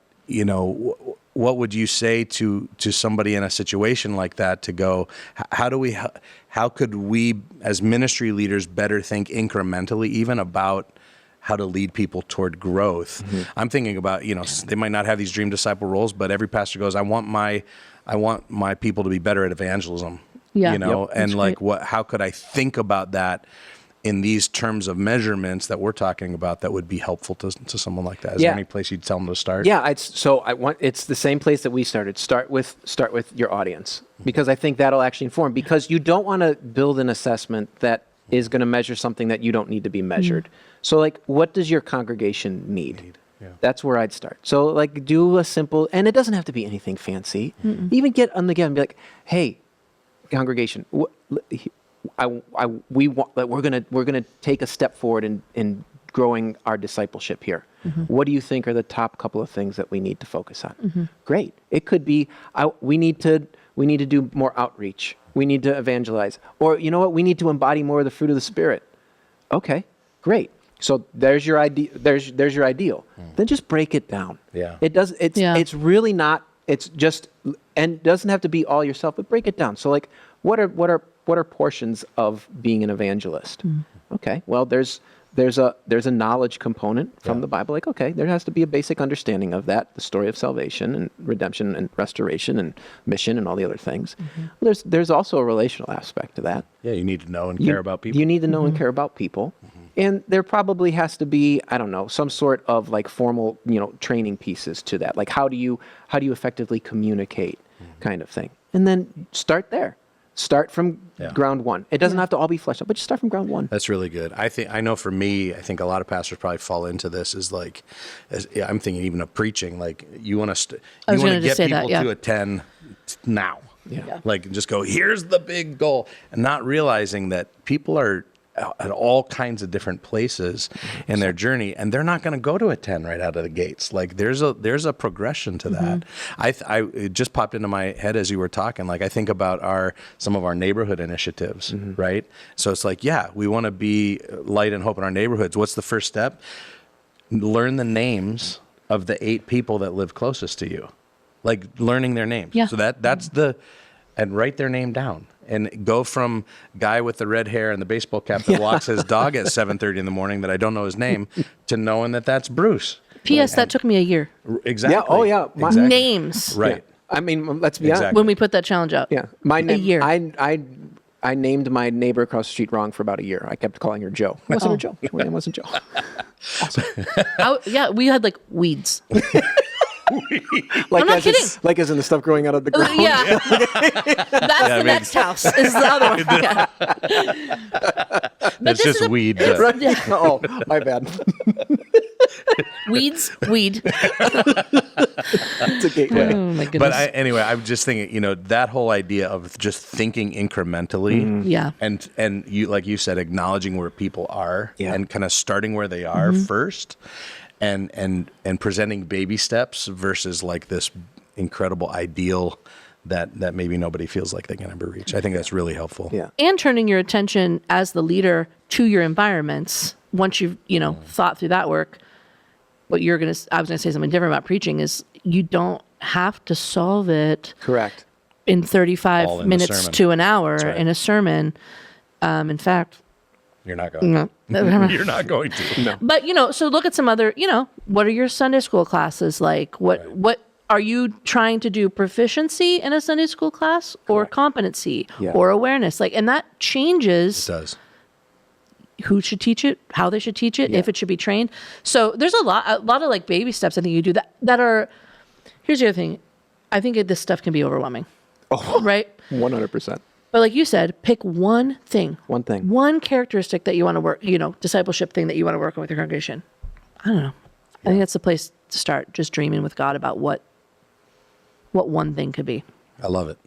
S2: what would you say to somebody in a situation like that to go, how could we as ministry leaders better think incrementally even about how to lead people toward growth? I'm thinking about, they might not have these dream disciple roles, but every pastor goes, I want my people to be better at evangelism, and like how could I think about that in these terms of measurements that we're talking about that would be helpful to someone like that? Is there any place you'd tell them to start?
S3: Yeah, it's the same place that we started. Start with your audience, because I think that'll actually inform, because you don't want to build an assessment that is going to measure something that you don't need to be measured. So like, what does your congregation need? Yeah. That's where I'd start. So like, do a simple, and it doesn't have to be anything fancy. Even get on the game and be like, hey, congregation, we're gonna take a step forward in growing our discipleship here. What do you think are the top couple of things that we need to focus on? Great. It could be we need to do more outreach. We need to evangelize, or you know what? We need to embody more of the fruit of the Spirit. Okay, great. So there's your idea. There's your ideal. Then just break it down.
S2: Yeah.
S3: It's really not. It's just, and doesn't have to be all yourself, but break it down. So like, what are portions of being an evangelist? Okay, well, there's a knowledge component from the Bible. Like, okay, there has to be a basic understanding of that, the story of salvation and redemption and restoration and mission and all the other things. Well, there's also a relational aspect to that.
S2: Yeah, you need to know and care about people.
S3: You need to know and care about people. And there probably has to be, I don't know, some sort of like formal, training pieces to that. Like how do you effectively communicate kind of thing? And then start there. Start from ground one. It doesn't have to all be fleshed out, but just start from ground one.
S2: That's really good. I know for me, I think a lot of pastors probably fall into this is like, I'm thinking even of preaching, like you want to get people to attend now. Yeah. Like just go, here's the big goal, and not realizing that people are at all kinds of different places in their journey, and they're not going to go to a 10 right out of the gates. Like there's a progression to that. It just popped into my head as you were talking. Like I think about some of our neighborhood initiatives, right? So it's like, we want to be light and hope in our neighborhoods. What's the first step? Learn the names of the 8 people that live closest to you. Like learning their names. Yeah. So that's and write their name down. And go from guy with the red hair and the baseball cap that walks his dog at 7:30 in the morning that I don't know his name to knowing that that's Bruce.
S1: P.S. That took me a year.
S2: Exactly.
S3: Yeah. Oh, yeah.
S2: Exactly.
S1: Names.
S2: Right.
S3: Yeah. I mean, let's be honest.
S1: When we put that challenge out.
S3: Yeah. My name.
S1: A year.
S3: I named my neighbor across the street wrong for about a year. I kept calling her Joe. It wasn't her Joe. Her name wasn't Joe.
S1: Awesome. We had like weeds.
S3: Like
S1: I'm not kidding.
S3: Like as in the stuff growing out of the ground.
S1: Yeah. That's the next house. Is the other one. Yeah.
S2: It's just weed.
S3: Right? Oh, my bad.
S1: Weed.
S3: It's a gateway.
S1: Oh my goodness.
S2: But anyway, I'm just thinking, that whole idea of just thinking incrementally.
S1: Yeah.
S2: And you, like you said, acknowledging where people are and kind of starting where they are first. And presenting baby steps versus like this incredible ideal that maybe nobody feels like they can ever reach. I think that's really helpful.
S3: Yeah.
S1: And turning your attention as the leader to your environments once you've, thought through that work. What I was going to say something different about preaching is you don't have to solve it.
S3: Correct.
S1: In 35 minutes to an hour in a sermon. In fact,
S2: You're not going.
S1: No.
S2: You're not going to. No.
S1: But, so look at some other, what are your Sunday school classes like? What are you trying to do? Proficiency in a Sunday school class or competency or awareness? And that changes.
S2: It does.
S1: Who should teach it, how they should teach it, if it should be trained. So there's a lot of baby steps I think you do that are, here's the other thing. I think this stuff can be overwhelming.
S3: Oh,
S1: right?
S3: 100%.
S1: But like you said, pick one thing.
S3: One thing.
S1: One characteristic that you want to work, discipleship thing that you want to work on with your congregation. I don't know. I think that's the place to start, just dreaming with God about what one thing could be.
S2: I love it.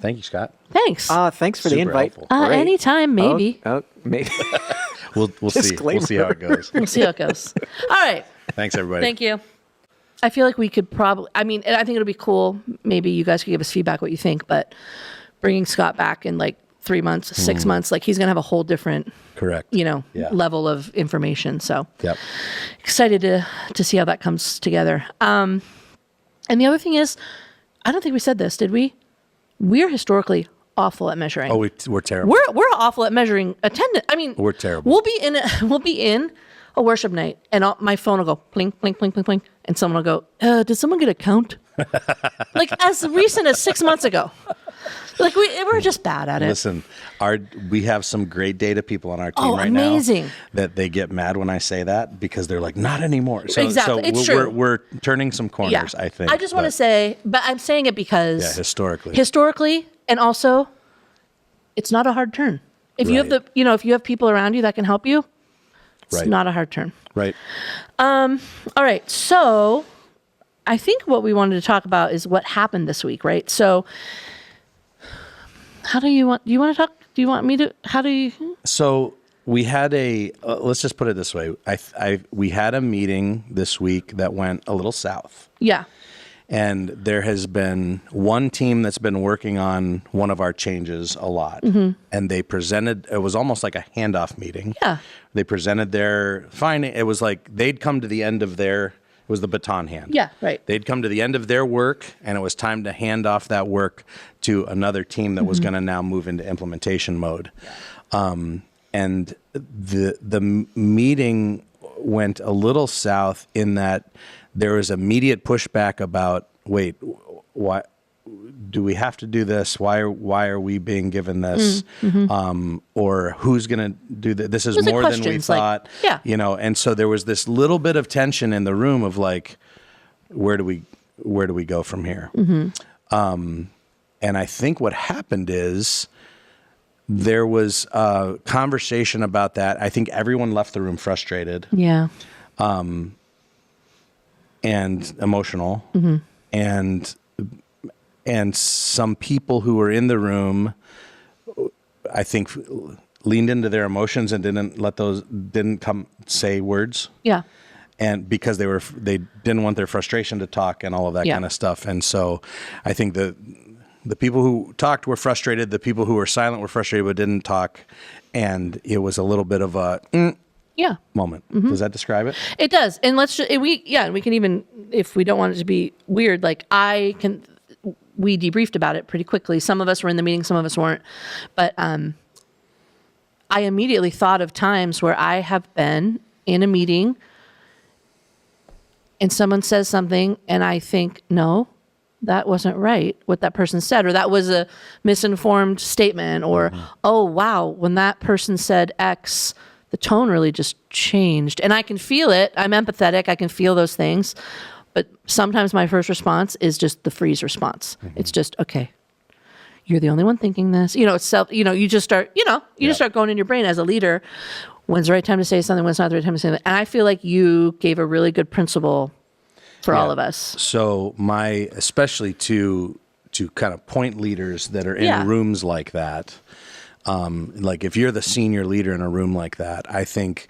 S2: Thank you, Scott.
S1: Thanks.
S3: Thanks for the
S2: Super
S3: invite.
S2: helpful.
S1: Anytime, maybe.
S3: Maybe.
S2: We'll see. We'll see how it goes.
S1: We'll see how it goes. All right.
S2: Thanks, everybody.
S1: Thank you. I feel like we could probably, and I think it'll be cool. Maybe you guys could give us feedback what you think, but bringing Scott back in 3 months, 6 months, he's going to have a whole different,
S2: Correct.
S1: level of information. So
S2: Yep.
S1: excited to see how that comes together. And the other thing is, I don't think we said this, did we? We're historically awful at measuring.
S2: Oh, we're terrible.
S1: We're awful at measuring attendance. I mean,
S2: We're terrible.
S1: We'll be in a worship night, and my phone will go blink, blink, blink, blink, blink, and someone will go, "Did someone get a count?" As recent as 6 months ago. We're just bad at it.
S2: Listen, we have some great data people on our team right
S1: amazing.
S2: now that they get mad when I say that because they're like, not anymore. So,
S1: Exactly.
S2: So
S1: It's true.
S2: We're turning some corners, I think.
S1: I just want to say, but I'm saying it because historically, and also, it's not a hard turn. If you have if you have people around you that can help you, it's not a hard turn.
S2: Right.
S1: All right. So, I think what we wanted to talk about is what happened this week, right? So, do you want to talk? Do you want me to? How do you?
S2: So we had let's just put it this way. We had a meeting this week that went a little south.
S1: Yeah.
S2: And there has been one team that's been working on one of our changes a lot. And they presented, it was almost like a handoff meeting.
S1: Yeah.
S2: They presented their finding. It was like they'd come to the end of it was the baton hand.
S1: Yeah, right.
S2: They'd come to the end of their work, and it was time to hand off that work to another team that was going to now move into implementation mode. And the meeting went a little south in that there was immediate pushback about, wait, why do we have to do this? Why are we being given this? Or who's going to do that? This is more than we thought. And so there was this little bit of tension in the room of where do we go from here? And I think what happened is there was a conversation about that. I think everyone left the room frustrated.
S1: Yeah.
S2: And emotional. And some people who were in the room, I think, leaned into their emotions and didn't come say words.
S1: Yeah.
S2: And because they didn't want their frustration to talk and all of that kind of stuff. And so I think the people who talked were frustrated. The people who were silent were frustrated but didn't talk. And it was a little bit of a moment. Does that describe it?
S1: It does. And we can even, if we don't want it to be weird, we debriefed about it pretty quickly. Some of us were in the meeting, some of us weren't. But I immediately thought of times where I have been in a meeting and someone says something and I think, no, that wasn't right, what that person said, or that was a misinformed statement, or, oh, wow, when that person said X, the tone really just changed. And I can feel it. I'm empathetic. I can feel those things. But sometimes my first response is just the freeze response. It's just, okay, you're the only one thinking this. It's you just start, just start going in your brain as a leader. When's the right time to say something? When's not the right time to say something? And I feel like you gave a really good principle for all of us.
S2: So especially to kind of point leaders that are in rooms like that, if you're the senior leader in a room like that, I think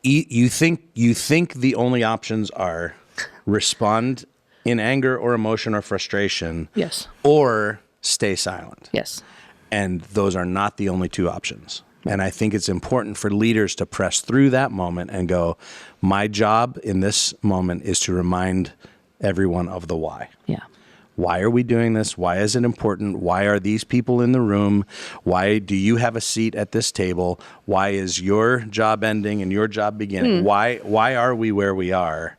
S2: you think the only options are respond in anger or emotion or frustration,
S1: yes,
S2: or stay silent.
S1: Yes.
S2: And those are not the only two options. And I think it's important for leaders to press through that moment and go, my job in this moment is to remind everyone of the why.
S1: Yeah.
S2: Why are we doing this? Why is it important? Why are these people in the room? Why do you have a seat at this table? Why is your job ending and your job beginning? Why are we where we are?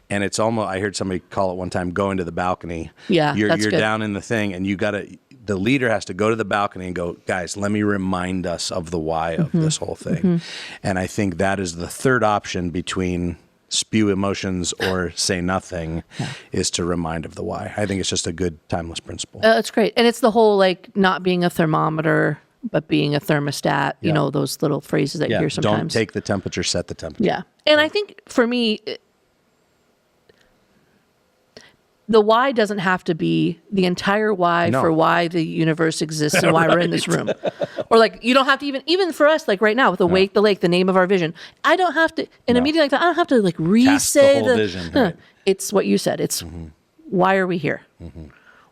S2: And it's almost, I heard somebody call it one time, go into the balcony.
S1: Yeah,
S2: You're
S1: that's good.
S2: down in the thing, and the leader has to go to the balcony and go, guys, let me remind us of the why of this whole thing. And I think that is the third option between spew emotions or say nothing, is to remind of the why. I think it's just a good timeless principle.
S1: That's great. And it's the whole, like, not being a thermometer, but being a thermostat, you know, those little phrases that you hear sometimes.
S2: Don't take the temperature, set the temperature.
S1: Yeah. And I think for me, the why doesn't have to be the entire why for why the universe exists and why we're in this room. Or like, you don't have to even for us, like right now with Awake the Lake, the name of our vision, I don't have to, in a meeting like that, I don't have to like re-say
S2: the whole vision. Right.
S1: It's what you said. It's why are we here?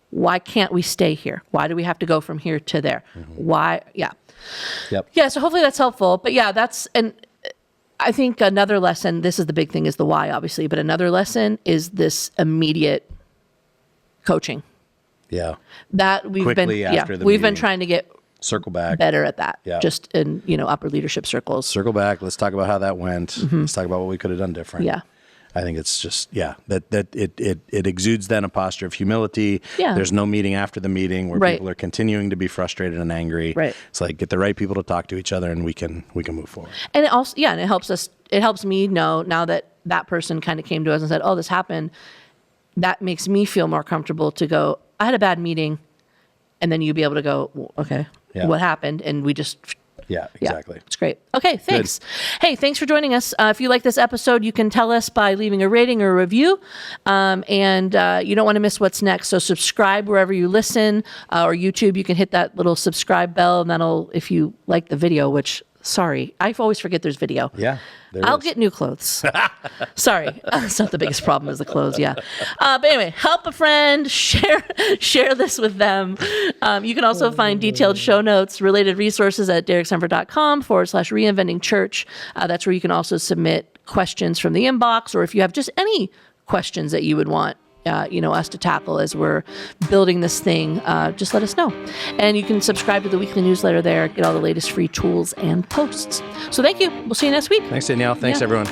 S1: Why can't we stay here? Why do we have to go from here to there? Why? Yeah.
S2: Yep.
S1: Yeah. So hopefully that's helpful. But yeah, and I think another lesson, this is the big thing, is the why, obviously, but another lesson is this immediate coaching.
S2: Yeah.
S1: That we've
S2: Quickly
S1: been,
S2: after the
S1: we've been
S2: meeting.
S1: trying to get
S2: Circle back.
S1: better at that.
S2: Yeah.
S1: Just in, upper leadership circles.
S2: Circle back. Let's talk about how that went. Let's talk about what we could have done different.
S1: Yeah.
S2: I think it's just, that it exudes then a posture of humility.
S1: Yeah.
S2: There's no meeting after the meeting where
S1: Right.
S2: people are continuing to be frustrated and angry.
S1: Right.
S2: It's like, get the right people to talk to each other and we can move forward.
S1: And it also, and it helps me know now that person kind of came to us and said, oh, this happened. That makes me feel more comfortable to go, I had a bad meeting. And then you'd be able to go, well, okay, what happened? And we just...
S2: Yeah, exactly.
S1: It's great. Okay, thanks. Hey, thanks for joining us. If you like this episode, you can tell us by leaving a rating or a review. And you don't want to miss what's next. So subscribe wherever you listen, or YouTube. You can hit that little subscribe bell, and that'll, if you like the video, which... Sorry, I always forget there's video.
S2: Yeah,
S1: I'll get new clothes. Sorry, it's not the biggest problem is the clothes. Yeah, but anyway, help a friend, share this with them. You can also find detailed show notes, related resources at derricksenford.com/reinventing church. That's where you can also submit questions from the inbox, or if you have just any questions that you would want us to tackle as we're building this thing, just let us know. And you can subscribe to the weekly newsletter there, get all the latest free tools and posts. So thank you. We'll see you next week.
S2: Thanks, Danielle. Thanks, everyone.